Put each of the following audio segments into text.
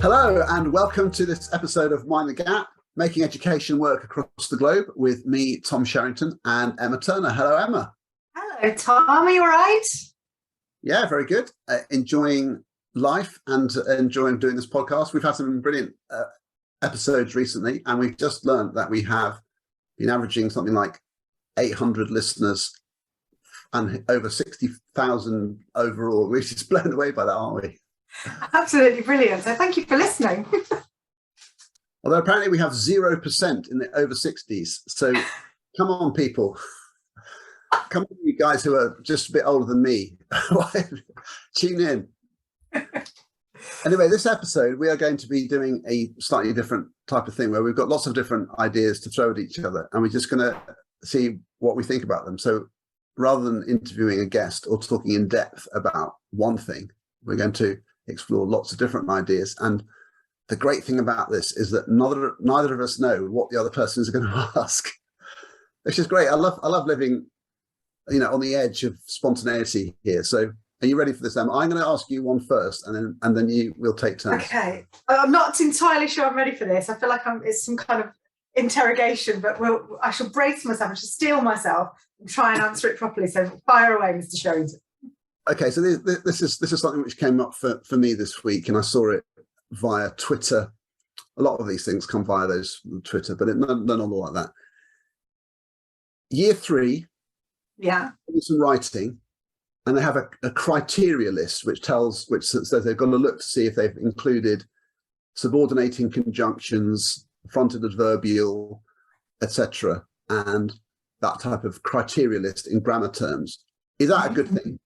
Hello and welcome to this episode of Mind the Gap, making education work across the globe with me, Tom Sherrington, and Emma Turner. Hello, Emma. Hello, Tom. Are you all right? Yeah, very good. Enjoying life and enjoying doing this podcast. We've had some brilliant episodes recently, and we've just learned that we have been averaging something like 800 listeners and over 60,000 overall. We're just blown away by that, aren't we? Absolutely brilliant. So thank you for listening. Although apparently we have 0% in the over 60s. So come on, people. Come on, you guys who are just a bit older than me. Tune in. Anyway, this episode, we are going to be doing a slightly different type of thing where we've got lots of different ideas to throw at each other, and we're just going to see what we think about them. So rather than interviewing a guest or talking in depth about one thing, we're going to explore lots of different ideas. And the great thing about this is that neither of us know what the other person is going to ask, which is great. I love living, on the edge of spontaneity here. So are you ready for this, Emma? I'm going to ask you one first, and then you will take turns. Okay. I'm not entirely sure I'm ready for this. I feel like it's some kind of interrogation, but I shall brace myself. I shall steel myself and try and answer it properly. So fire away, Mr. Sherrington. Okay, so this is something which came up for me this week, and I saw it via Twitter. A lot of these things come via those Twitter, but none all like that. Year 3, some writing, and they have a criteria list which says they've got to look to see if they've included subordinating conjunctions, fronted adverbial, etc., and that type of criteria list in grammar terms. Is that a good thing?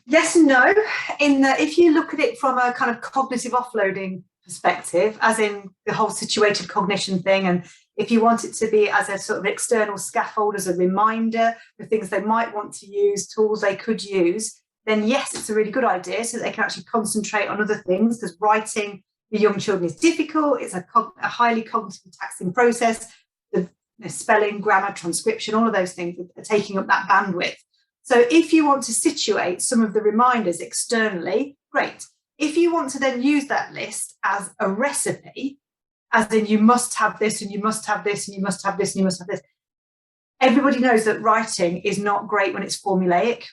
Yes and no, in that if you look at it from a kind of cognitive offloading perspective, as in the whole situated cognition thing, and if you want it to be as a sort of external scaffold, as a reminder for things they might want to use, tools they could use, then yes, it's a really good idea so they can actually concentrate on other things, because writing for young children is difficult. It's a highly cognitive taxing process. The spelling, grammar, transcription, all of those things are taking up that bandwidth. So if you want to situate some of the reminders externally, great. If you want to then use that list as a recipe, as in you must have this and you must have this and you must have this and you must have this, everybody knows that writing is not great when it's formulaic.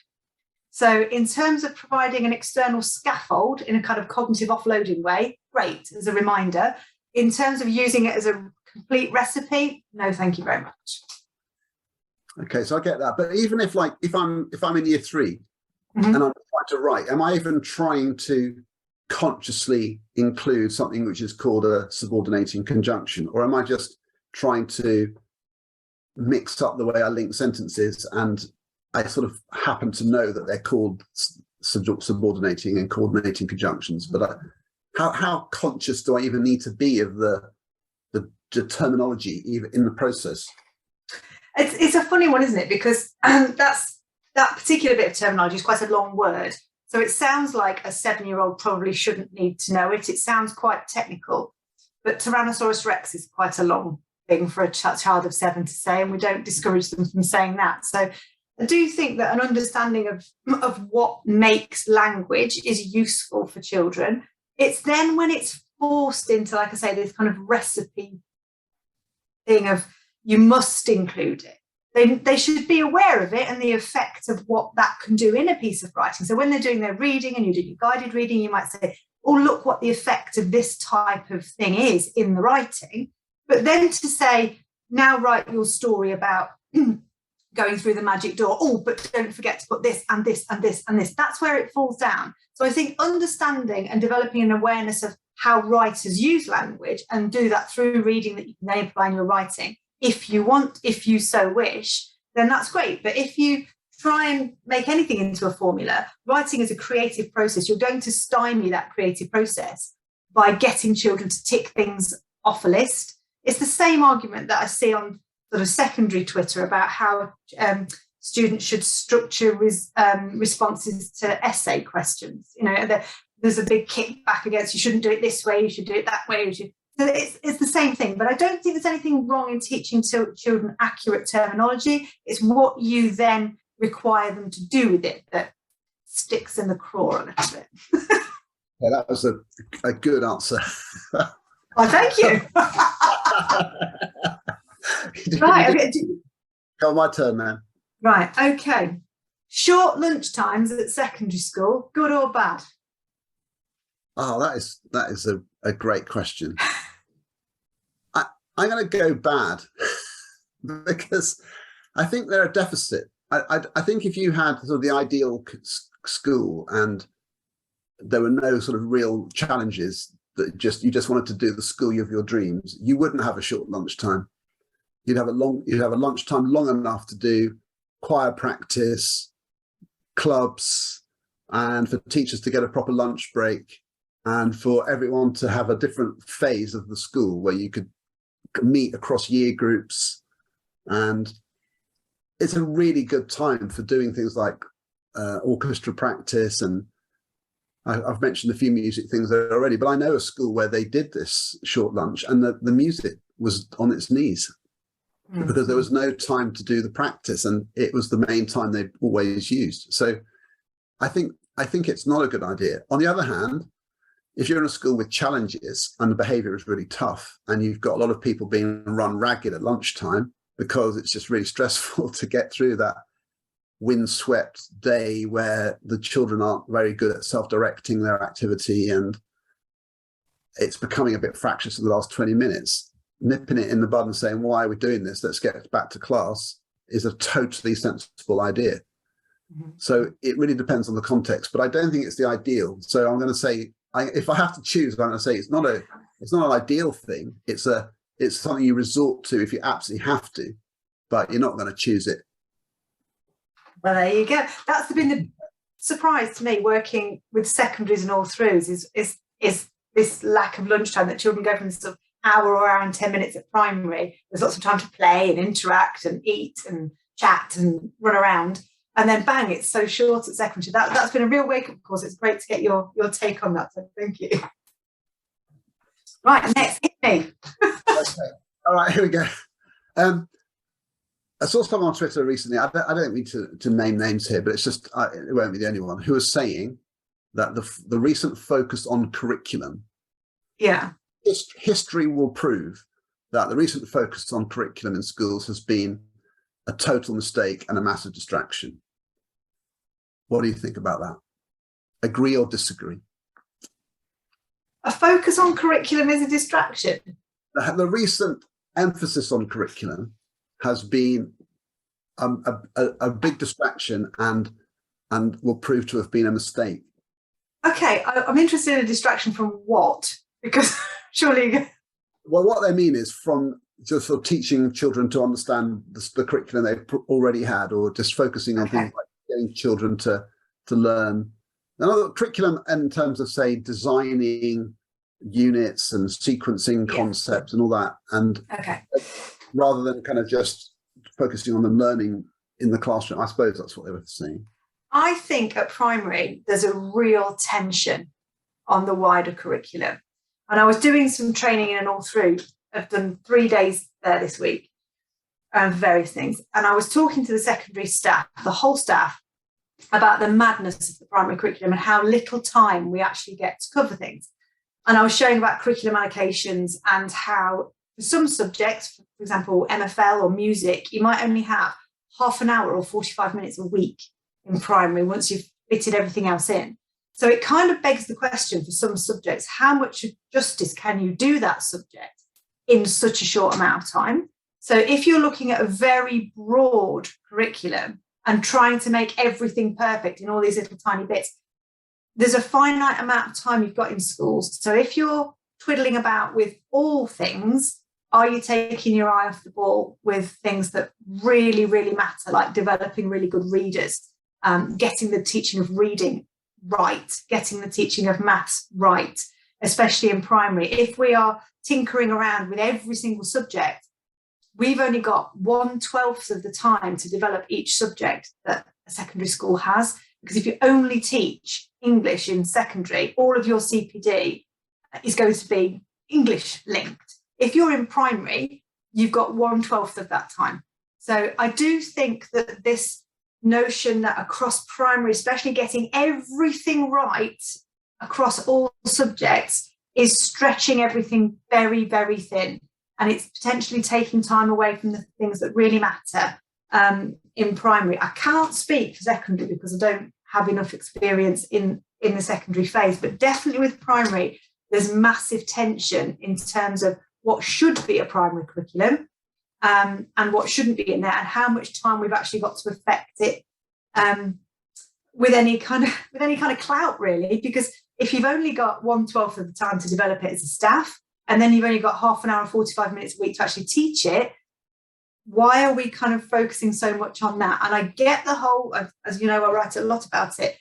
So in terms of providing an external scaffold in a kind of cognitive offloading way, great, as a reminder. In terms of using it as a complete recipe, no, thank you very much. Okay, so I get that, but even if I'm in year 3 and I'm trying to write, am I even trying to consciously include something which is called a subordinating conjunction, or am I just trying to mix up the way I link sentences, and I sort of happen to know that they're called subordinating and coordinating conjunctions, but how conscious do I even need to be of the terminology even in the process? It's a funny one, isn't it? Because that particular bit of terminology is quite a long word. So it sounds like a 7-year-old probably shouldn't need to know it. It sounds quite technical, but Tyrannosaurus Rex is quite a long thing for a child of 7 to say, and we don't discourage them from saying that. So I do think that an understanding of what makes language is useful for children. It's then when it's forced into, like I say, this kind of recipe thing of you must include it. They should be aware of it and the effect of what that can do in a piece of writing. So when they're doing their reading and you do your guided reading, you might say, oh, look what the effect of this type of thing is in the writing. But then to say, now write your story about going through the magic door. Oh, but don't forget to put this and this and this and this. That's where it falls down. So I think understanding and developing an awareness of how writers use language, and do that through reading that you can then apply in your writing, if you so wish, then that's great. But if you try and make anything into a formula, writing is a creative process. You're going to stymie that creative process by getting children to tick things off a list. It's the same argument that I see on sort of secondary Twitter about how students should structure responses to essay questions. There's a big kickback against you shouldn't do it this way, you should do it that way. So it's the same thing, but I don't think there's anything wrong in teaching children accurate terminology. It's what you then require them to do with it that sticks in the craw a little bit. Yeah, that was a good answer. Well, thank you. Right. Okay. Go on, my turn, man. Right. Okay. Short lunch times at secondary school, good or bad? Oh, that is a great question. I'm going to go bad because I think they're a deficit. I think if you had sort of the ideal school and there were no sort of real challenges that you just wanted to do the school of your dreams, you wouldn't have a short lunchtime. You'd have a lunchtime long enough to do choir practice, clubs, and for teachers to get a proper lunch break, and for everyone to have a different phase of the school where you could meet across year groups. And it's a really good time for doing things like orchestra practice, and I've mentioned a few music things there already, but I know a school where they did this short lunch and the music was on its knees because there was no time to do the practice, and it was the main time they always used. So I think it's not a good idea. On the other hand, if you're in a school with challenges and the behavior is really tough and you've got a lot of people being run ragged at lunchtime because it's just really stressful to get through that windswept day where the children aren't very good at self-directing their activity and it's becoming a bit fractious in the last 20 minutes, nipping it in the bud and saying, why are we doing this? Let's get back to class is a totally sensible idea. Mm-hmm. So it really depends on the context, but I don't think it's the ideal. So I'm going to say, if I have to choose, I'm going to say it's not an ideal thing. It's something you resort to if you absolutely have to, but you're not going to choose it. Well, there you go. That's been the surprise to me working with secondaries and all throughs is this lack of lunchtime, that children go from sort of hour or hour and 10 minutes at primary. There's lots of time to play and interact and eat and chat and run around. And then bang, it's so short at secondary. That's been a real wake-up call. It's great to get your take on that. So thank you. Right, next, hit me. Okay. All right, here we go. I saw someone on Twitter recently. I don't mean to name names here, but it's just it won't be the only one, who was saying that the recent focus on curriculum. Yeah. History will prove that the recent focus on curriculum in schools has been a total mistake and a massive distraction. What do you think about that? Agree or disagree? A focus on curriculum is a distraction. The recent emphasis on curriculum has been a big distraction and will prove to have been a mistake. Okay, I'm interested in a distraction from what? Because surely... Well, what they mean is from just sort of teaching children to understand the curriculum they've already had, or just focusing on things like getting children to learn. Another curriculum in terms of, say, designing units and sequencing concepts and all that, and rather than kind of just focusing on them learning in the classroom. I suppose that's what they were saying. I think at primary there's a real tension on the wider curriculum, and I was doing some training in an all through. I've done 3 days there this week for various things, and I was talking to the secondary staff, the whole staff, about the madness of the primary curriculum and how little time we actually get to cover things. And I was showing about curriculum allocations and how for some subjects, for example, MFL or music, you might only have half an hour or 45 minutes a week in primary once you've fitted everything else in. So it kind of begs the question for some subjects, how much justice can you do that subject in such a short amount of time? So if you're looking at a very broad curriculum and trying to make everything perfect in all these little tiny bits, there's a finite amount of time you've got in schools. So if you're twiddling about with all things, are you taking your eye off the ball with things that really, really matter, like developing really good readers, getting the teaching of reading right, getting the teaching of maths right, especially in primary? If we are tinkering around with every single subject, we've only got 1/12 of the time to develop each subject that a secondary school has. Because if you only teach English in secondary, all of your CPD is going to be English linked. If you're in primary, you've got 1/12 of that time. So I do think that this notion that across primary, especially getting everything right across all subjects is stretching everything very, very thin. And it's potentially taking time away from the things that really matter in primary. I can't speak for secondary because I don't have enough experience in the secondary phase, but definitely with primary, there's massive tension in terms of what should be a primary curriculum and what shouldn't be in there, and how much time we've actually got to affect it with any kind of clout, really. Because if you've only got 1/12 of the time to develop it as a staff, and then you've only got half an hour, 45 minutes a week to actually teach it, why are we kind of focusing so much on that? And I get the whole, as you know, I write a lot about it,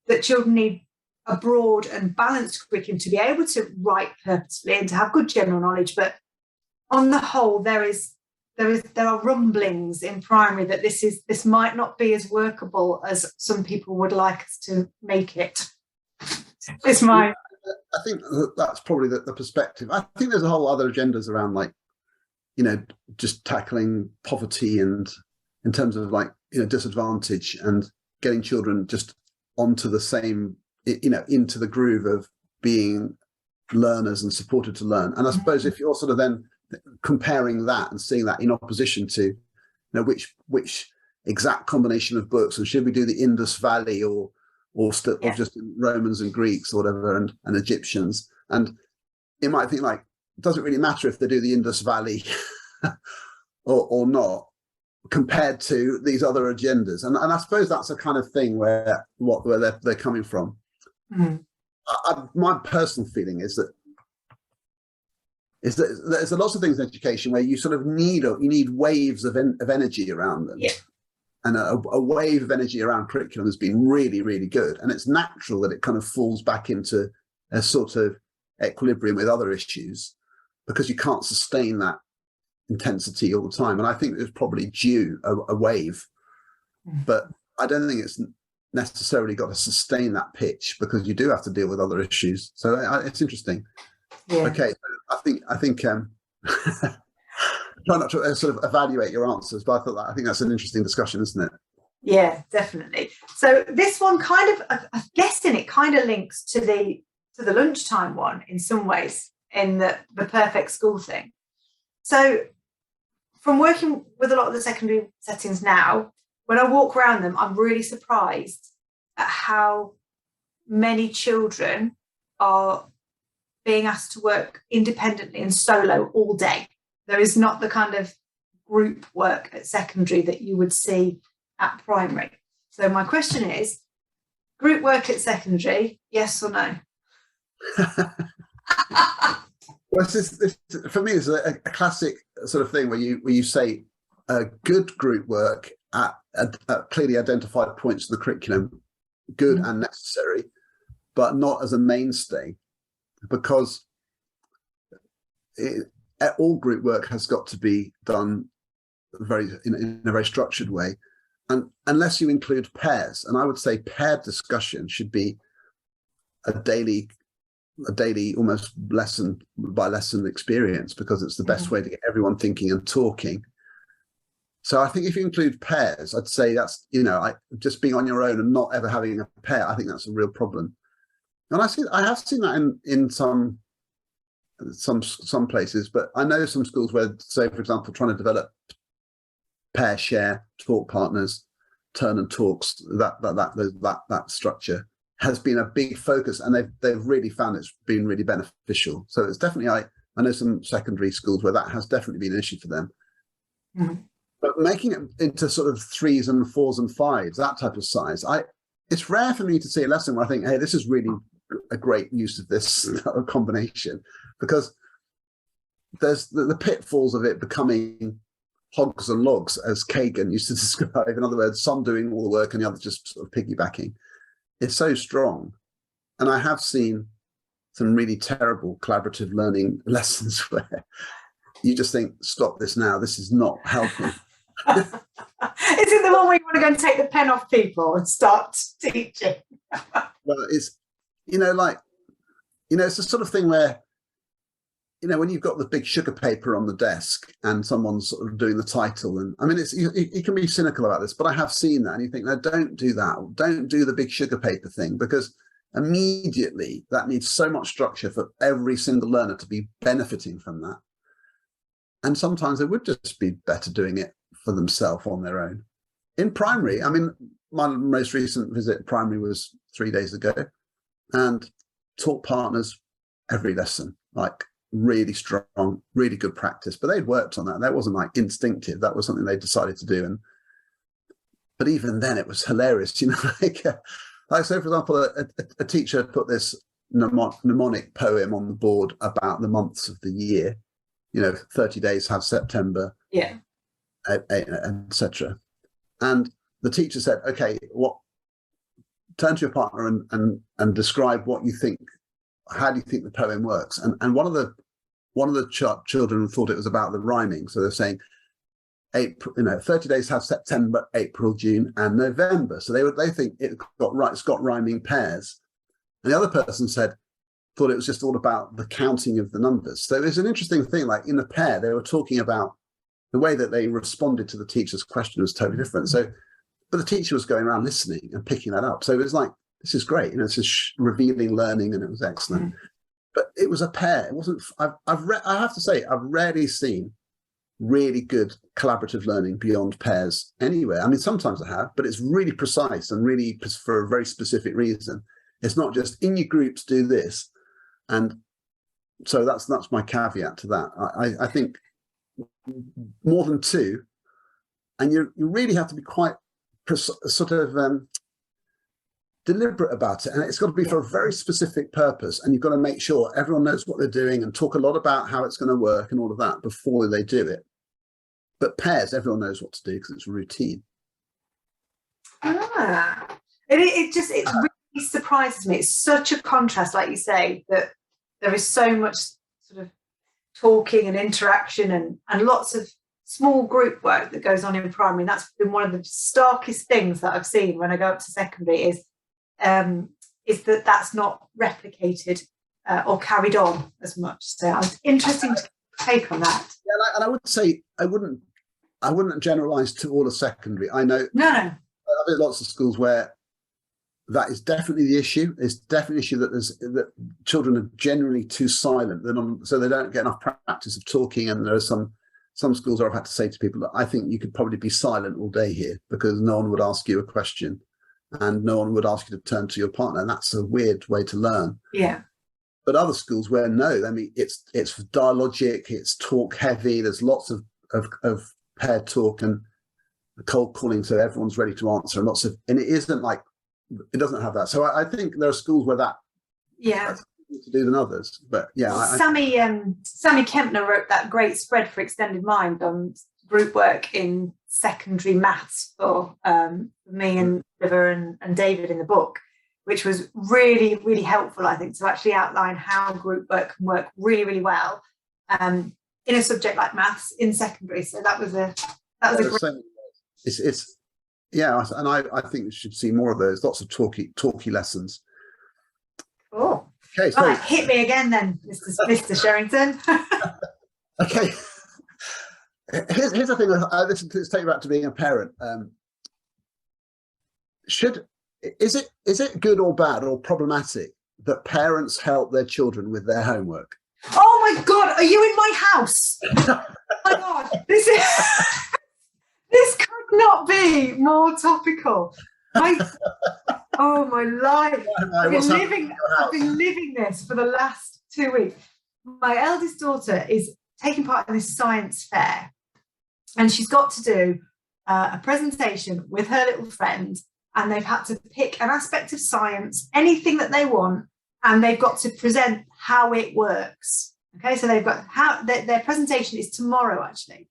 that children need a broad and balanced curriculum to be able to write purposefully and to have good general knowledge. But on the whole, there are rumblings in primary that this might not be as workable as some people would like us to make it. It's my. I think that's probably the perspective. I think there's a whole other agendas around, like, you know, just tackling poverty and in terms of, like, you know, disadvantage and getting children just onto the same, you know, into the groove of being learners and supported to learn. And I suppose if you're sort of then comparing that and seeing that in opposition to, you know, which exact combination of books, and should we do the Indus Valley or just Romans and Greeks or whatever and Egyptians, and you might think, like, does it really matter if they do the Indus Valley or not, compared to these other agendas? And I suppose that's a kind of thing where they're coming from. My personal feeling is that there's lots of things in education where you sort of need waves of energy around them. Yeah. And a wave of energy around curriculum has been really, really good. And it's natural that it kind of falls back into a sort of equilibrium with other issues, because you can't sustain that intensity all the time. And I think there's probably due a wave, but I don't think it's necessarily got to sustain that pitch, because you do have to deal with other issues. So it's interesting. Yeah. Okay, I think try not to sort of evaluate your answers, but I think that's an interesting discussion, isn't it? Yeah, definitely. So this one kind of, I'm guessing it kind of links to the lunchtime one in some ways, in the perfect school thing. So from working with a lot of the secondary settings now, when I walk around them, I'm really surprised at how many children are being asked to work independently and solo all day. There is not the kind of group work at secondary that you would see at primary. So my question is, group work at secondary, yes or no? Well, this for me is a classic sort of thing where you say good group work at clearly identified points in the curriculum, good and necessary, but not as a mainstay, because all group work has got to be done in a very structured way, and unless you include pairs. And I would say paired discussion should be a daily almost lesson by lesson experience, because it's the best way to get everyone thinking and talking. So I think if you include pairs, I'd say that's, you know, just being on your own and not ever having a pair, I think that's a real problem. And I have seen that in some places, but I know some schools where, say, for example, trying to develop pair share talk partners, turn and talks, that structure has been a big focus, and they've really found it's been really beneficial. So it's definitely, I know some secondary schools where that has definitely been an issue for them. But making it into sort of 3s and 4s and 5s, that type of size, it's rare for me to see a lesson where I think, hey, this is really a great use of this combination, because there's the pitfalls of it becoming hogs and logs, as Kagan used to describe. In other words, some doing all the work and the others just sort of piggybacking. It's so strong. And I have seen some really terrible collaborative learning lessons where you just think, stop this now, this is not helping. Is it the one where you want to go and take the pen off people and start teaching? Well, it's, it's the sort of thing where, when you've got the big sugar paper on the desk and someone's sort of doing the title, and I mean, you can be cynical about this, but I have seen that, and you think, no, don't do that. Don't do the big sugar paper thing, because immediately that needs so much structure for every single learner to be benefiting from that. And sometimes they would just be better doing it for themselves on their own. In primary, I mean, my most recent visit primary was 3 days ago, and taught partners every lesson, like really strong, really good practice. But they'd worked on that. That wasn't like instinctive. That was something they decided to do. But even then, it was hilarious. You know, like so, for example, a teacher put this mnemonic poem on the board about the months of the year. You know, 30 days have September, yeah, etc. And the teacher said, "Okay, turn to your partner and describe what you think. How do you think the poem works?" And one of the children thought it was about the rhyming. So they're saying, April, 30 days have September, April, June, and November. So they think it's got rhyming pairs. And the other person thought it was just all about the counting of the numbers. So it's an interesting thing. Like in the pair, they were talking about the way that they responded to the teacher's question was totally different. So, but the teacher was going around listening and picking that up. So it was like, this is great. This is revealing learning, and it was excellent. But it was a pair. It wasn't. I have to say, I've rarely seen really good collaborative learning beyond pairs anywhere. I mean, sometimes I have, but it's really precise and really for a very specific reason. It's not just in your groups do this, and so that's my caveat to that. I think more than two, and you really have to be quite sort of deliberate about it, and it's got to be for a very specific purpose, and you've got to make sure everyone knows what they're doing and talk a lot about how it's going to work and all of that before they do it. But pairs, everyone knows what to do because it's routine. It really surprises me. It's such a contrast, like you say, that there is so much sort of talking and interaction and lots of small group work that goes on in primary. And that's been one of the starkest things that I've seen when I go up to secondary is that that's not replicated or carried on as much. So it's interesting to take on that. Yeah, and I would say I wouldn't generalize to all of secondary. I know no. I've lots of schools where that is definitely the issue. It's definitely an issue that children are generally too silent. So they don't get enough practice of talking. And there are some schools where I've had to say to people that I think you could probably be silent all day here because no one would ask you a question and no one would ask you to turn to your partner. And that's a weird way to learn. Yeah. But other schools where no, I mean, it's dialogic, it's talk heavy. There's lots of paired talk and cold calling, so everyone's ready to answer, and it isn't like it doesn't have that. So I think there are schools where that's to do than others. But yeah, Sammy Kempner wrote that great spread for Extended Mind on group work in secondary maths for me and River and David in the book, which was really, really helpful, I think, to actually outline how group work can work really, really well in a subject like maths in secondary. So that was a great... It's yeah, and I think we should see more of those. Lots of talky lessons. Oh, okay. So right, hit me again then, Mr. Sherrington. Okay. Here's the thing. Let's take you back to being a parent. Is it good or bad or problematic that parents help their children with their homework? Oh my God, are you in my house? Oh my God, this could not be more topical. Oh my life. I've been living this for the last 2 weeks. My eldest daughter is taking part in this science fair, and she's got to do a presentation with her little friend, and they've had to pick an aspect of science, anything that they want, and they've got to present how it works. Okay, so they've got their presentation is tomorrow, actually.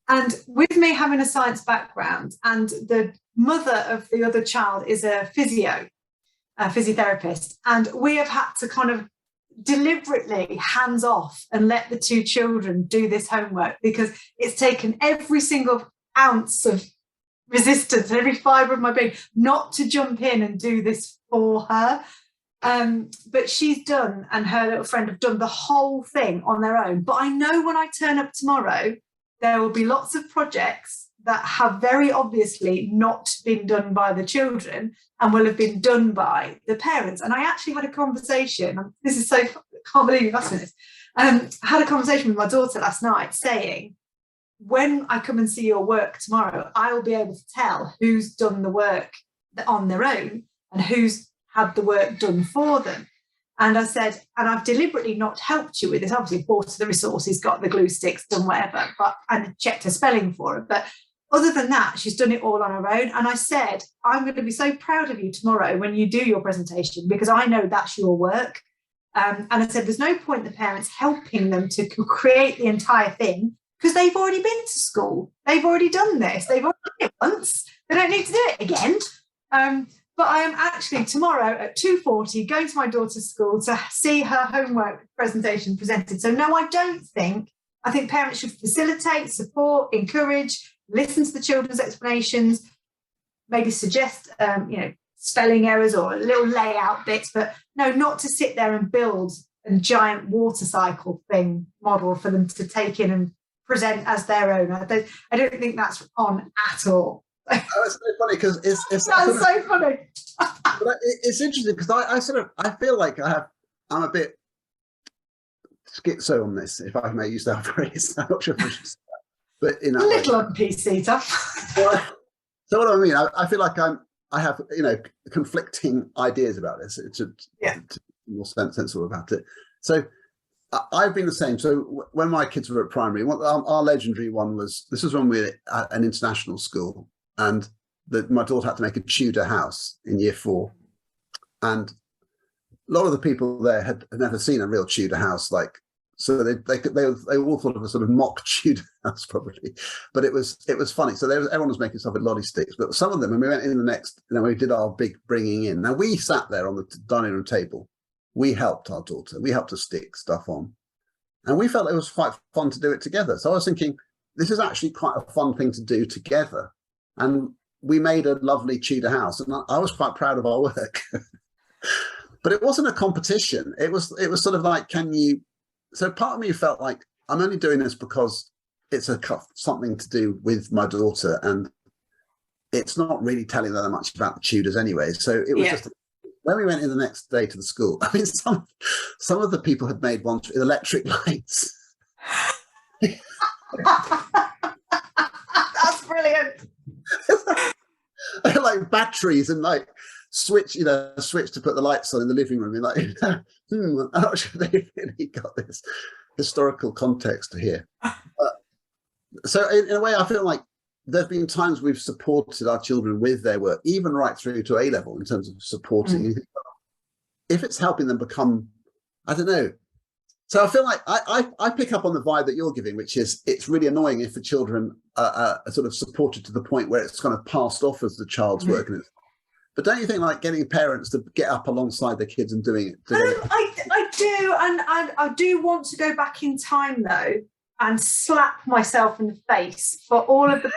And with me having a science background, and the mother of the other child is a physiotherapist, and we have had to kind of deliberately hands off and let the two children do this homework, because it's taken every single ounce of resistance, every fibre of my being, not to jump in and do this for her. But she's done, and her little friend have done the whole thing on their own. But I know when I turn up tomorrow, there will be lots of projects that have very obviously not been done by the children and will have been done by the parents. And I actually had a conversation, this is so, I can't believe you've asked me this, I had a conversation with my daughter last night saying, when I come and see your work tomorrow, I will be able to tell who's done the work on their own and who's had the work done for them. And I said, and I've deliberately not helped you with this. Obviously, bought the resources, got the glue sticks, done whatever, but and checked her spelling for her. But other than that, she's done it all on her own. And I said, I'm going to be so proud of you tomorrow when you do your presentation, because I know that's your work. And I said, there's no point the parents helping them to create the entire thing, because they've already been to school. They've already done this. They've already done it once. They don't need to do it again. But I am actually tomorrow at 2:40 going to my daughter's school to see her homework presentation presented. So no, I think parents should facilitate, support, encourage, listen to the children's explanations, maybe suggest, spelling errors or little layout bits, but no, not to sit there and build a giant water cycle model for them to take in and present as their own. I don't think that's on at all. Oh, it's so funny because it's that's so funny. But it's interesting because I feel like I'm a bit schizo on this, if I may use that phrase. I'm not sure if I should say that, but in that a little on PC stuff. So what I mean, I feel like I have conflicting ideas about this. To more sensible about it. So I've been the same. So when my kids were at primary, our legendary one was, this was when we were at an international school, and my daughter had to make a Tudor house in year 4. And a lot of the people there had never seen a real Tudor house. So they all thought of a sort of mock Tudor house probably, but it was funny. So everyone was making stuff with lolly sticks, but some of them, when we went in the next, we did our big bringing in. Now we sat there on the dining room table. We helped our daughter. We helped her stick stuff on, and we felt it was quite fun to do it together. So I was thinking, this is actually quite a fun thing to do together. And we made a lovely Tudor house, and I was quite proud of our work. But it wasn't a competition. It was sort of like, so part of me felt like, I'm only doing this because it's something to do with my daughter, and it's not really telling them that much about the Tudors anyway. So it was just, when we went in the next day to the school, I mean, some of the people had made ones with electric lights. That's brilliant. Like batteries and switch to put the lights on in the living room. I'm not sure they really got this historical context here. So in a way, I feel like there have been times we've supported our children with their work, even right through to A level, in terms of supporting. If it's helping them become, I don't know. So I feel like I pick up on the vibe that you're giving, which is, it's really annoying if the children are sort of supported to the point where it's kind of passed off as the child's work. But don't you think, like, getting parents to get up alongside their kids and doing it together? I do, and I do want to go back in time though and slap myself in the face for all of the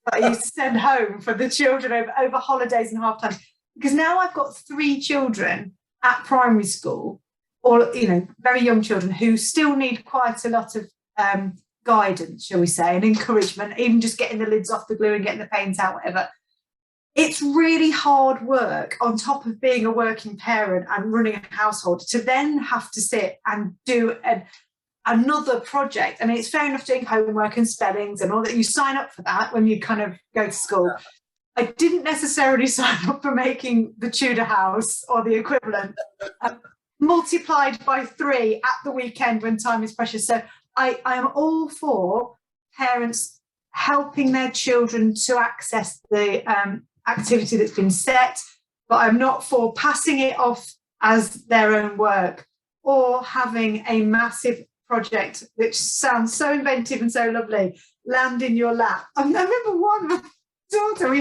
that I used to send home for the children over holidays and half time, because now I've got 3 children at primary school, or very young children who still need quite a lot of guidance, shall we say, and encouragement, even just getting the lids off the glue and getting the paint out, whatever. It's really hard work on top of being a working parent and running a household to then have to sit and do another project. I mean, it's fair enough doing homework and spellings and all that. You sign up for that when you kind of go to school. I didn't necessarily sign up for making the Tudor house or the equivalent, multiplied by 3 at the weekend when time is precious. So I am all for parents helping their children to access the activity that's been set, but I'm not for passing it off as their own work or having a massive project which sounds so inventive and so lovely land in your lap. I remember one daughter,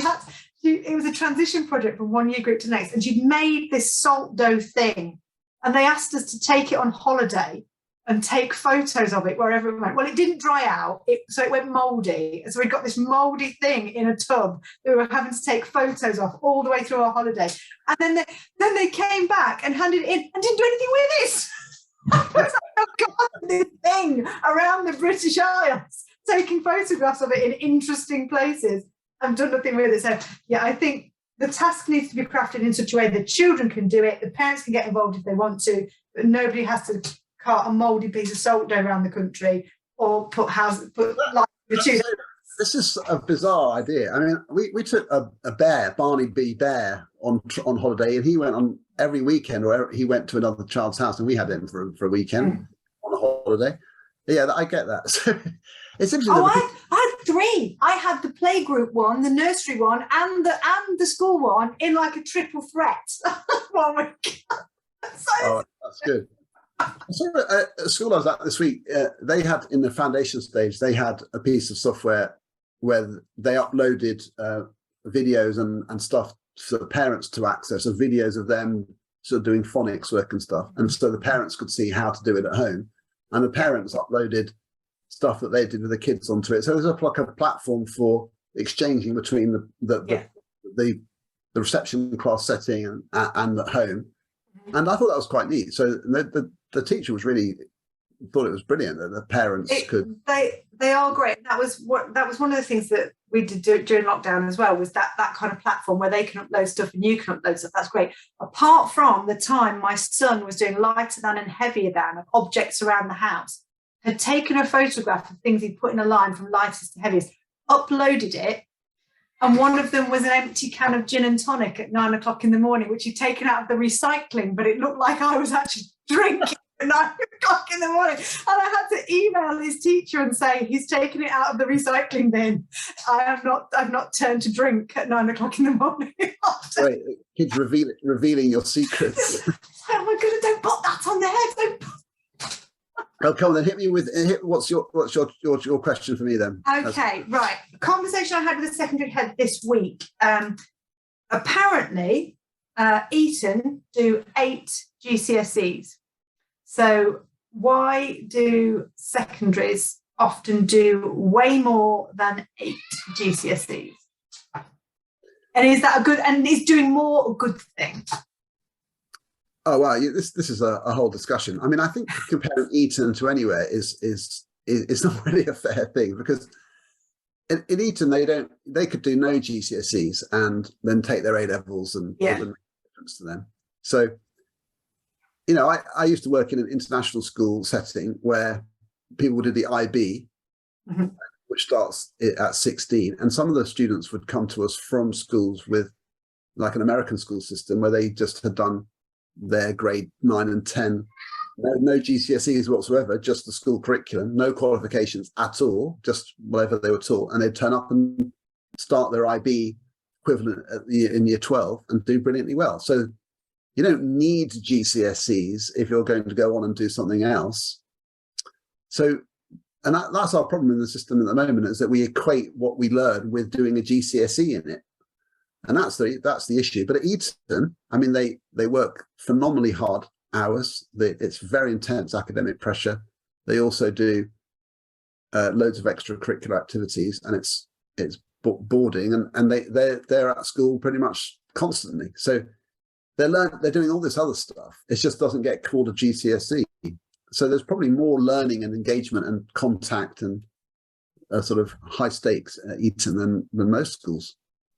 it was a transition project from one year group to the next, and she'd made this salt dough thing, and they asked us to take it on holiday and take photos of it wherever it went. Well, it didn't dry out, so it went mouldy. And so we got this mouldy thing in a tub that we were having to take photos of all the way through our holiday. And then they came back and handed it in and didn't do anything with it. I was like, oh God, this thing around the British Isles taking photographs of it in interesting places. I've done nothing with it. So yeah, I think the task needs to be crafted in such a way that children can do it, the parents can get involved if they want to, but nobody has to cart a mouldy piece of salt dough around the country or put like the children. This is a bizarre idea. I mean, we took a bear, Barney B. Bear, on holiday, and he went on every weekend, or he went to another child's house, and we had him for a weekend on a holiday. Yeah, I get that. So it's interesting. I had 3. I had the playgroup one, the nursery one, and the school one in like a triple threat. Oh my God. That's good. So at school I was at this week, they had, in the foundation stage, they had a piece of software where they uploaded videos and stuff for the parents to access, of videos of them sort of doing phonics work and stuff. And so the parents could see how to do it at home. And the parents uploaded stuff that they did with the kids onto it. So it was like a platform for exchanging between the reception class setting and at home. And I thought that was quite neat. So the teacher was really thought it was brilliant that the parents could. They are great. That was one of the things that we did during lockdown as well, was that kind of platform where they can upload stuff and you can upload stuff. That's great. Apart from the time my son was doing lighter than and heavier than of objects around the house, had taken a photograph of things he'd put in a line from lightest to heaviest, uploaded it, and one of them was an empty can of gin and tonic at 9 o'clock in the morning, which he'd taken out of the recycling, but it looked like I was actually drinking at 9 o'clock in the morning. And I had to email his teacher and say, he's taken it out of the recycling bin. I've not turned to drink at 9 o'clock in the morning. Right, kids revealing your secrets. Oh my goodness, don't put that on there. Oh, come on, then hit me with what's your question for me then? Okay, right. Conversation I had with a secondary head this week. Apparently, Eton do 8 GCSEs. So why do secondaries often do way more than 8 GCSEs? And is that a good? And is doing more a good thing? Oh wow, this is a whole discussion. I mean, I think comparing Eton to anywhere is not really a fair thing, because in Eton they could do no GCSEs and then take their A levels and it wouldn't make a difference to them. So, you know, I used to work in an international school setting where people would do the IB, which starts at 16, and some of the students would come to us from schools with like an American school system where they just had done their grade 9 and 10, no GCSEs whatsoever, just the school curriculum, no qualifications at all, just whatever they were taught, and they'd turn up and start their IB equivalent in year 12 and do brilliantly well. So you don't need GCSEs if you're going to go on and do something else. So, and that's our problem in the system at the moment, is that we equate what we learn with doing a GCSE in it. And that's the issue. But at Eton, I mean, they work phenomenally hard hours. It's very intense academic pressure. They also do loads of extracurricular activities, and it's boarding, and they're at school pretty much constantly. So they're doing all this other stuff. It just doesn't get called a GCSE. So there's probably more learning and engagement and contact and sort of high stakes at Eton than most schools.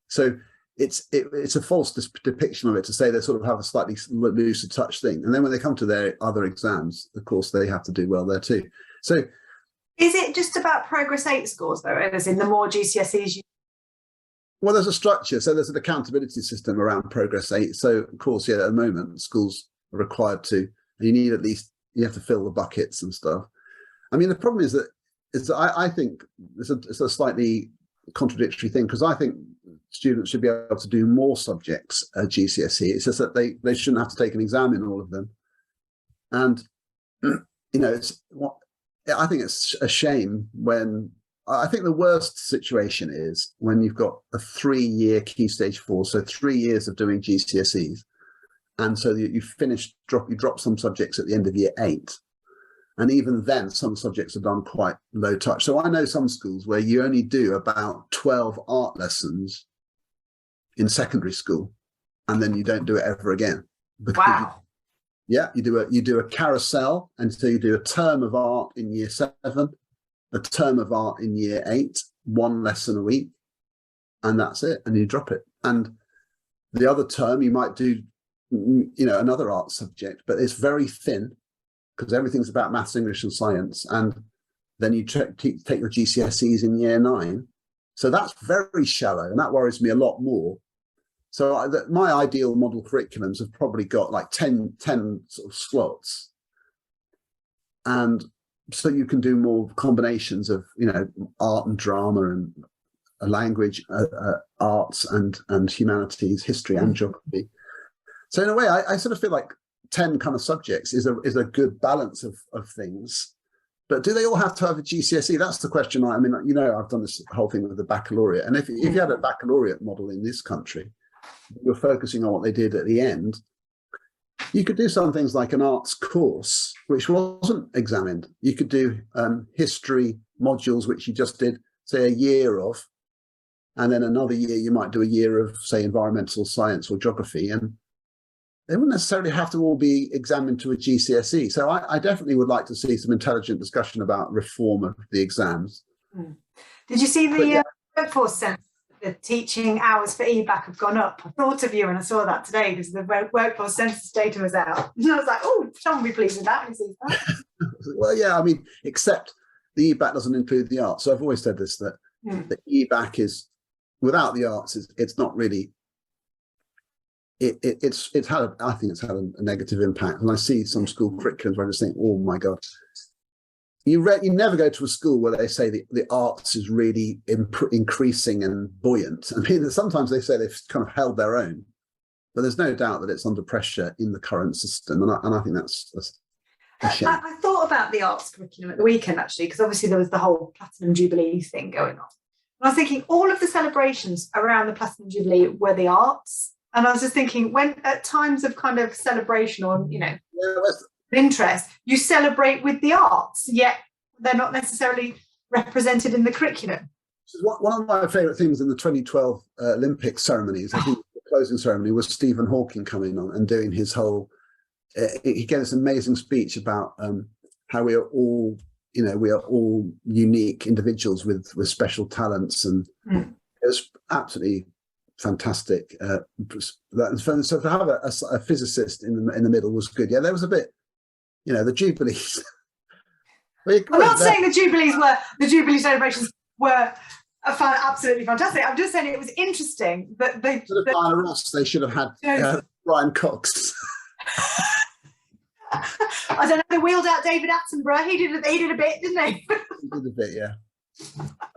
So it's a false depiction of it to say they sort of have a slightly looser touch thing. And then when they come to their other exams, of course, they have to do well there too. So is it just about Progress 8 scores, though, as in the more GCSEs well, there's a structure. So there's an accountability system around Progress 8. So, of course, at the moment, schools are required to, you have to fill the buckets and stuff. I mean, the problem is that I think it's a slightly contradictory thing, because I think students should be able to do more subjects at GCSE. It's just that they shouldn't have to take an exam in all of them. And, I think it's a shame when, I think the worst situation is when you've got a 3-year Key Stage 4, so 3 years of doing GCSEs. And so you drop some subjects at the end of year 8. And even then, some subjects are done quite low touch. So I know some schools where you only do about 12 art lessons in secondary school, and then you don't do it ever again. Wow. You do a carousel, and so you do a term of art in year 7, a term of art in year 8, 1 lesson a week, and that's it, and you drop it. And the other term you might do, another art subject, but it's very thin because everything's about maths, English and science. And then you take your GCSEs in year 9. So that's very shallow, and that worries me a lot more. So my ideal model curriculums have probably got like 10 sort of slots. And so you can do more combinations of, art and drama and language, arts and humanities, history and geography. So in a way, I sort of feel like 10 kind of subjects is a good balance of things. But do they all have to have a GCSE? That's the question. I've done this whole thing with the baccalaureate. And if you had a baccalaureate model in this country, you're focusing on what they did at the end, you could do some things like an arts course, which wasn't examined. You could do history modules, which you just did, say, a year of. And then another year, you might do a year of, say, environmental science or geography. And they wouldn't necessarily have to all be examined to a GCSE. So I definitely would like to see some intelligent discussion about reform of the exams. Did you see the workforce census? The teaching hours for EBAC have gone up. I thought of you when I saw that today because the workforce census data was out. And I was like, oh, Tom will be pleased with that when he sees that. Well, yeah, except the EBAC doesn't include the arts. So I've always said this, that the EBAC is, without the arts, it's not really, it's had, I think it's had a negative impact. And I see some school curriculums where I just think, oh my God. You never go to a school where they say the arts is really increasing and buoyant. Sometimes they say they've kind of held their own, but there's no doubt that it's under pressure in the current system. And I think that's a shame. I thought about the arts curriculum at the weekend, actually, because obviously there was the whole Platinum Jubilee thing going on. And I was thinking all of the celebrations around the Platinum Jubilee were the arts. And I was just thinking, when at times of kind of celebration or, interest, you celebrate with the arts, yet they're not necessarily represented in the curriculum. One of my favourite things in the 2012 Olympic ceremonies, I think the closing ceremony, was Stephen Hawking coming on and doing his whole, he gave this amazing speech about how we are all, we are all unique individuals with special talents. And it was absolutely fantastic. So to have a physicist in the middle was good. Yeah, there was a bit, the Jubilees. I'm not saying the Jubilee celebrations were absolutely fantastic. I'm just saying it was interesting that they should have had Brian Cox. I don't know. They wheeled out David Attenborough. He did a bit, didn't he? He did a bit, yeah.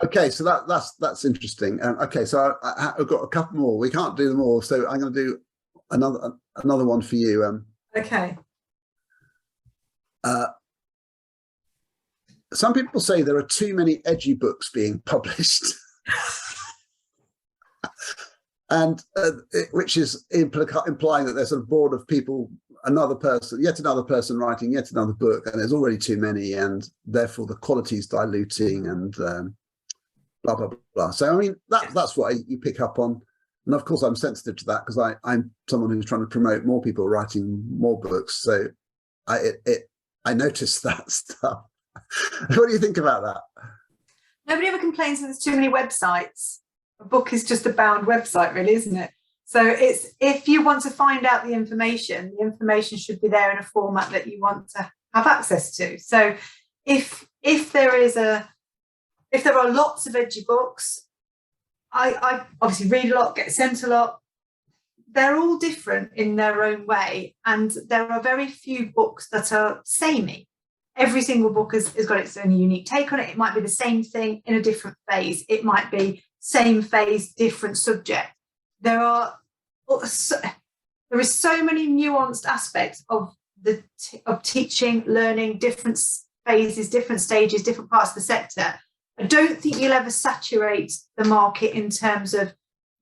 Okay, so that's interesting. Okay, so I've got a couple more. We can't do them all, so I'm going to do another one for you. Okay. Some people say there are too many edgy books being published, and which is implying that there's a board of people, yet another person writing yet another book, and there's already too many, and therefore the quality is diluting, and blah blah blah. So that's what you pick up on, and of course I'm sensitive to that because I'm someone who's trying to promote more people writing more books. So I notice that stuff. What do you think about that? Nobody ever complains that there's too many websites. A book is just a bound website, really, isn't it? So it's, if you want to find out the information should be there in a format that you want to have access to. So if there are lots of edgy books, I obviously read a lot, get sent a lot. They're all different in their own way, and there are very few books that are samey. Every single book has got its own unique take on it. It might be the same thing in a different phase. It might be same phase, different subject. There is so many nuanced aspects of teaching, learning, different phases, different stages, different parts of the sector. I don't think you'll ever saturate the market in terms of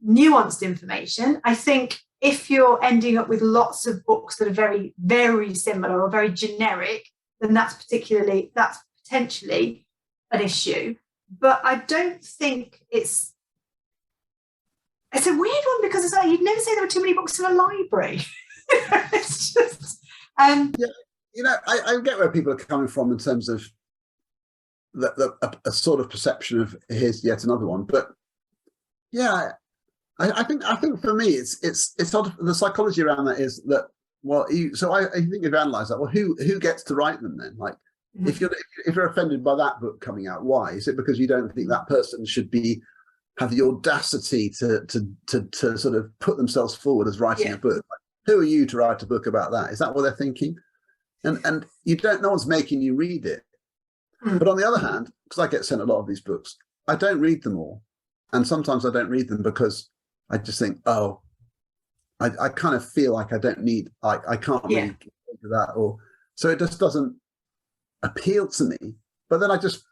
nuanced information. I think if you're ending up with lots of books that are very, very similar or very generic, then that's potentially an issue. But I don't think it's a weird one, because it's like you'd never say there were too many books in a library. It's just yeah, I get where people are coming from in terms of a sort of perception of here's yet another one. But yeah, I think for me it's sort of the psychology around that is that, well, I think you've analysed that. Well, who gets to write them then? Like, if you're offended by that book coming out, why? Is it because you don't think that person should have the audacity to sort of put themselves forward as writing a book? Like, who are you to write a book about that? Is that what they're thinking? And you don't. No one's making you read it. But on the other hand, because I get sent a lot of these books, I don't read them all, and sometimes I don't read them because I just think, oh, I kind of feel like I don't need. I can't really get into that, or so it just doesn't appeal to me. But then I just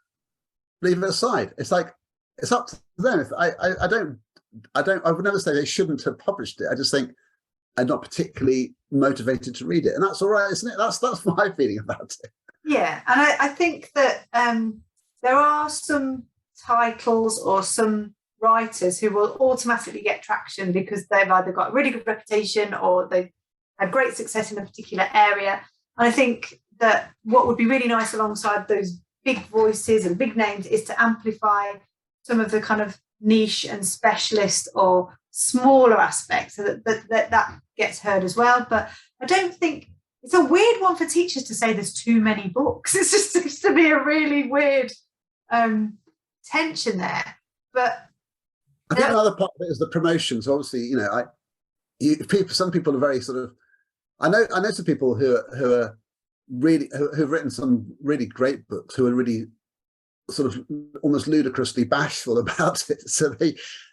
leave it aside. It's like it's up to them. If I would never say they shouldn't have published it. I just think I'm not particularly motivated to read it, and that's all right, isn't it? That's my feeling about it. Yeah, and I think that there are some titles or some writers who will automatically get traction because they've either got a really good reputation or they've had great success in a particular area. And I think that what would be really nice alongside those big voices and big names is to amplify some of the kind of niche and specialist or smaller aspects so that gets heard as well. But I don't think it's a weird one for teachers to say there's too many books. It just seems to be a really weird tension there. But I think another part of it is the promotions. Obviously, some people are very sort of. I know some people who are really who've written some really great books who are really sort of almost ludicrously bashful about it. So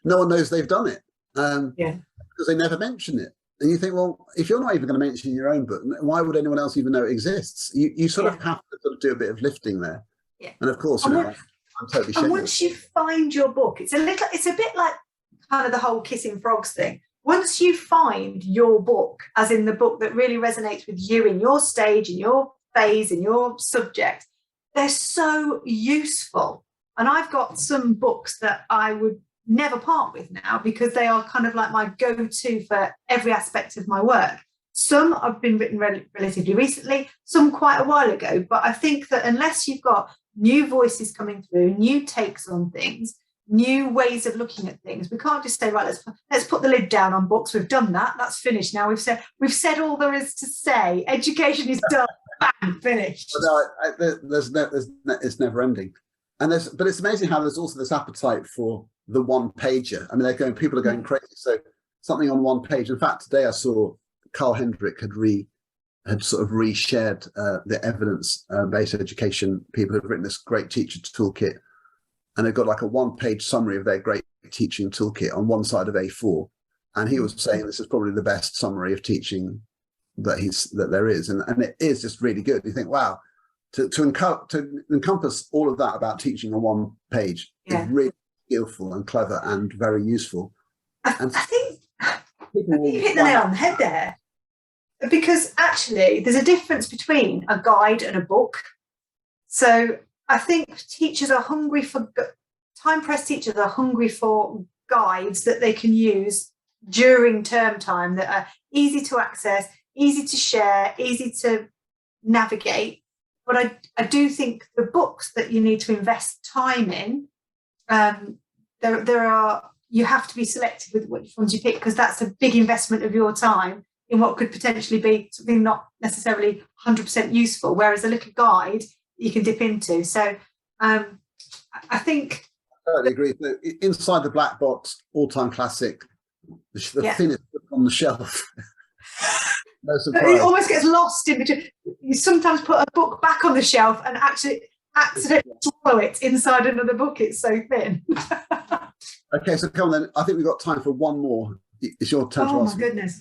no one knows they've done it because they never mention it. And you think, well, if you're not even going to mention your own book, why would anyone else even know it exists? You sort of have to sort of do a bit of lifting there. Yeah. And of course, I'm totally shameless. And once you find your book, it's a bit like kind of the whole kissing frogs thing. Once you find your book, as in the book that really resonates with you in your stage, in your phase, in your subject, they're so useful. And I've got some books that I would never part with now because they are kind of like my go-to for every aspect of my work. Some have been written relatively recently, some quite a while ago. But I think that unless you've got new voices coming through, new takes on things, new ways of looking at things, we can't just say, right, let's put the lid down on books. We've done that. That's finished now. We've said all there is to say. Education is done. Bang, finished. No, it's never ending. But it's amazing how there's also this appetite for the one pager. I mean, people are going crazy. So something on one page. In fact, today I saw Carl Hendrick had sort of reshared the evidence-based education. People have written this great teacher toolkit, and they've got like a one-page summary of their great teaching toolkit on one side of A4. And he was saying this is probably the best summary of teaching that there is, and it is just really good. You think, wow, to encompass all of that about teaching on one page is really skillful and clever and very useful. I think you hit the nail on the head there, because actually there's a difference between a guide and a book. So I think teachers are hungry for time-pressed teachers are hungry for guides that they can use during term time that are easy to access, easy to share, easy to navigate. But I do think the books that you need to invest time in, you have to be selective with which ones you pick, because that's a big investment of your time in what could potentially be something not necessarily 100% useful, whereas a little guide you can dip into. So I think I totally agree. So inside the black box, all-time classic, the thinnest book on the shelf. No surprise. It almost gets lost in between. You sometimes put a book back on the shelf and actually accidentally swallow it inside another book. It's so thin. Okay, so come on then. I think we've got time for one more. It's your turn to ask. Oh my goodness.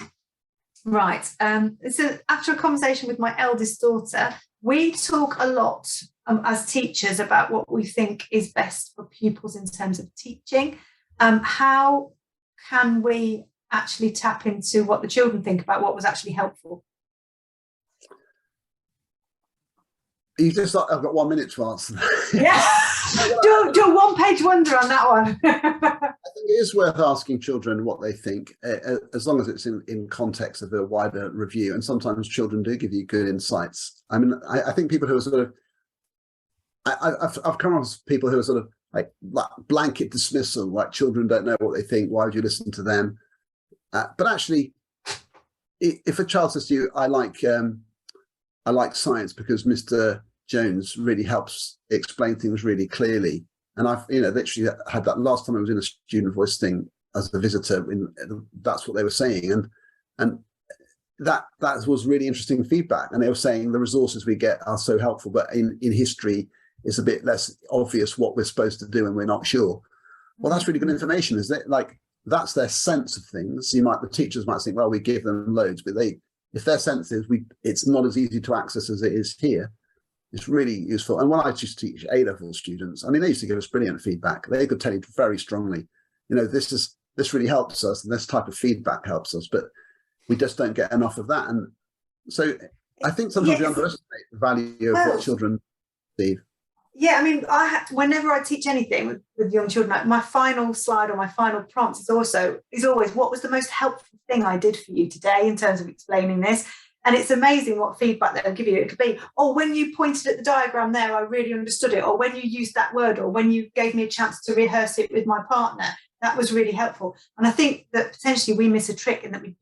Right. So after a conversation with my eldest daughter, we talk a lot as teachers about what we think is best for pupils in terms of teaching. How can we actually tap into what the children think about what was actually helpful? I've got 1 minute to answer that. Yeah. do a one-page wonder on that one. I think it is worth asking children what they think, as long as it's in context of a wider review. And sometimes children do give you good insights. I mean, I think people who are sort of I've come across people who are sort of like blanket dismissal, like children don't know what they think. Why would you listen to them? But actually, if a child says to you, I like science because Mr. Jones really helps explain things really clearly. And I've, literally had that last time I was in a student voice thing as a visitor. That's what they were saying, and that was really interesting feedback. And they were saying the resources we get are so helpful, but in history, it's a bit less obvious what we're supposed to do, and we're not sure. Well, that's really good information, isn't it? Like, that's their sense of things. The teachers might think, well, we give them loads, but if their sense is it's not as easy to access as it is here. It's really useful. And when I used to teach A-level students, I mean, they used to give us brilliant feedback. They could tell you very strongly, this really helps us, and this type of feedback helps us, but we just don't get enough of that. And so I think sometimes we underestimate the value of what children receive. Yeah, I mean, whenever I teach anything with young children, like my final slide or my final prompt is always, what was the most helpful thing I did for you today in terms of explaining this? And it's amazing what feedback they'll give you. It could be, oh, when you pointed at the diagram there, I really understood it. Or when you used that word, or when you gave me a chance to rehearse it with my partner, that was really helpful. And I think that potentially we miss a trick in that we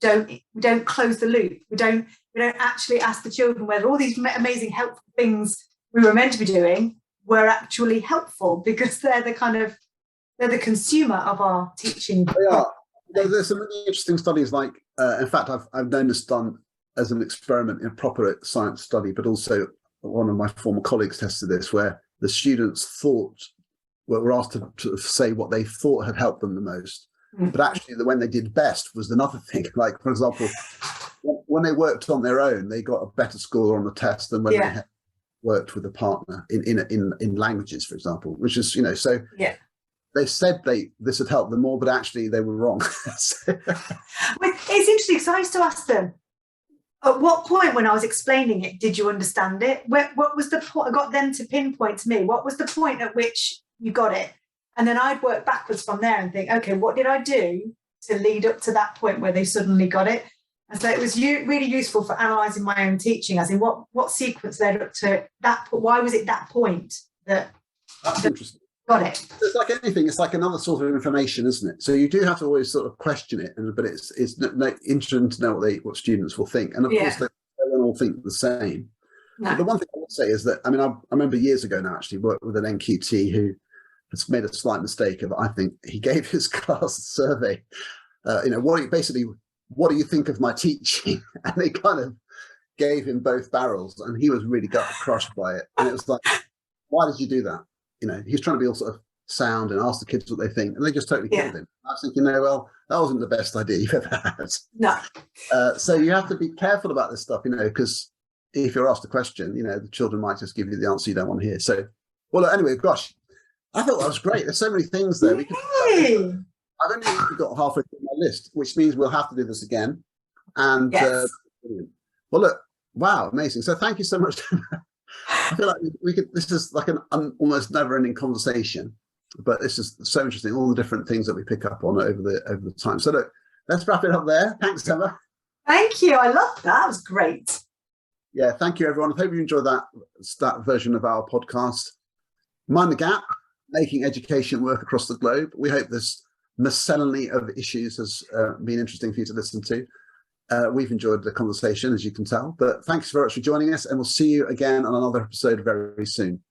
don't close the loop. We don't actually ask the children whether all these amazing helpful things we were meant to be doing were actually helpful, because they're the consumer of our teaching. They are. There's some really interesting studies, like in fact I've known this done as an experiment in a proper science study, but also one of my former colleagues tested this, where the students were asked to say what they thought had helped them the most. But actually when they did best was another thing. Like, for example, when they worked on their own, they got a better score on the test than when they had worked with a partner in languages, for example, which is, so they said this had helped them more, but actually they were wrong. It's interesting, because I used to ask them, at what point when I was explaining it did you understand it? What was the point? I got them to pinpoint to me, what was the point at which you got it? And then I'd work backwards from there and think, okay, what did I do to lead up to that point where they suddenly got it? And so it was really useful for analysing my own teaching, as in what sequence led up to that. Why was it that point that's interesting. Got it? It's like anything. It's like another sort of information, isn't it? So you do have to always sort of question it, but it's interesting to know what students will think. And of course, they don't all think the same. No. But the one thing I would say is that, I mean, I remember years ago now actually worked with an NQT who has made a slight mistake of, I think he gave his class a survey. What do you think of my teaching? And they kind of gave him both barrels, and he was really crushed by it. And it was like, why did you do that? He was trying to be all sort of sound and ask the kids what they think, and they just totally killed him. I was thinking, well, that wasn't the best idea you've ever had. No. So you have to be careful about this stuff, because if you're asked a question, the children might just give you the answer you don't want to hear. So, well, anyway, gosh, I thought that was great. There's so many things there. I've only got halfway through my list, which means we'll have to do this again. And well, look, wow, amazing. So thank you so much. I feel like this is like an almost never-ending conversation, but this is so interesting, all the different things that we pick up on over the time. So look, let's wrap it up there. Thanks, Emma. Thank you. I love that. That was great. Yeah, thank you, everyone. I hope you enjoyed that version of our podcast. Mind the Gap, making education work across the globe. We hope this miscellany of issues has been interesting for you to listen to. We've enjoyed the conversation, as you can tell, but thanks very much for joining us, and we'll see you again on another episode very soon.